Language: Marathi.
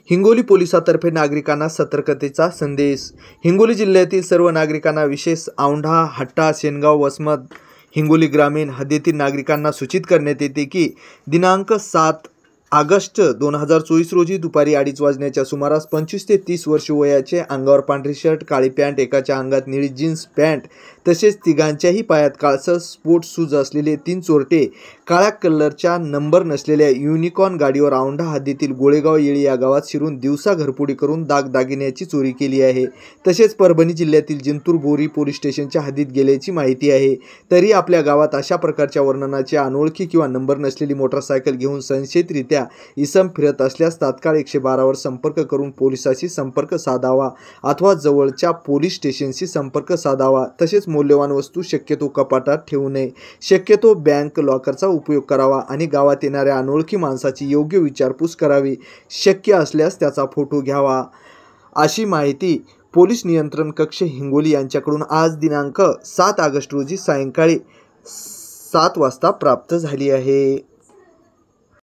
हिंगोली पोलिसांतर्फे नागरिकांना सतर्कतेचा संदेश। हिंगोली जिल्ह्यातील सर्व नागरिकांना, विशेष औंढा, हट्टा, सेनगाव, वसमत, हिंगोली ग्रामीण हद्दीतील नागरिकांना सूचित करण्यात येते की दिनांक 7 ऑगस्ट 2024 रोजी दुपारी 2:30 वाजण्याच्या सुमारास 25 ते 30 वर्ष वयाचे, अंगावर पांढरी शर्ट, काळी पॅन्ट, एकाच्या अंगात निळी जीन्स पॅन्ट तसेच तिघांच्याही पायात काळसर स्पोर्ट्स शूज असलेले 3 चोरटे काळ्या कलरच्या नंबर नसलेल्या युनिकॉर्न गाडीवर औंढा हद्दीतील गोळेगाव येळी या गावात शिरून दिवसा घरफोडी करून दागदागिन्याची चोरी केली आहे। तसेच परभणी जिल्ह्यातील जिंतूर बोरी पोलीस स्टेशनच्या हद्दीत गेल्याची माहिती आहे। तरी आपल्या गावात अशा प्रकारच्या वर्णनाचे अनोळखी किंवा नंबर नसलेली मोटरसायकल घेऊन संशयितरित्या इसम फिरत असल्यास तात्काळ 112 वर संपर्क करून पोलिसांशी संपर्क साधावा अथवा जवळच्या पोलीस स्टेशनशी संपर्क साधावा। तसेच मौल्यवान वस्तू शक्यतो कपाटात ठेवू नये, शक्यतो बँक लॉकरचा उपयोग करावा आणि गावात येणाऱ्या अनोळखी माणसाची योग्य विचारपूस करावी, शक्य असल्यास त्याचा फोटो घ्यावा, अशी माहिती पोलीस नियंत्रण कक्ष हिंगोली यांच्याकडून आज दिनांक 7 ऑगस्ट रोजी सायंकाळी 7 वाजता प्राप्त झाली आहे।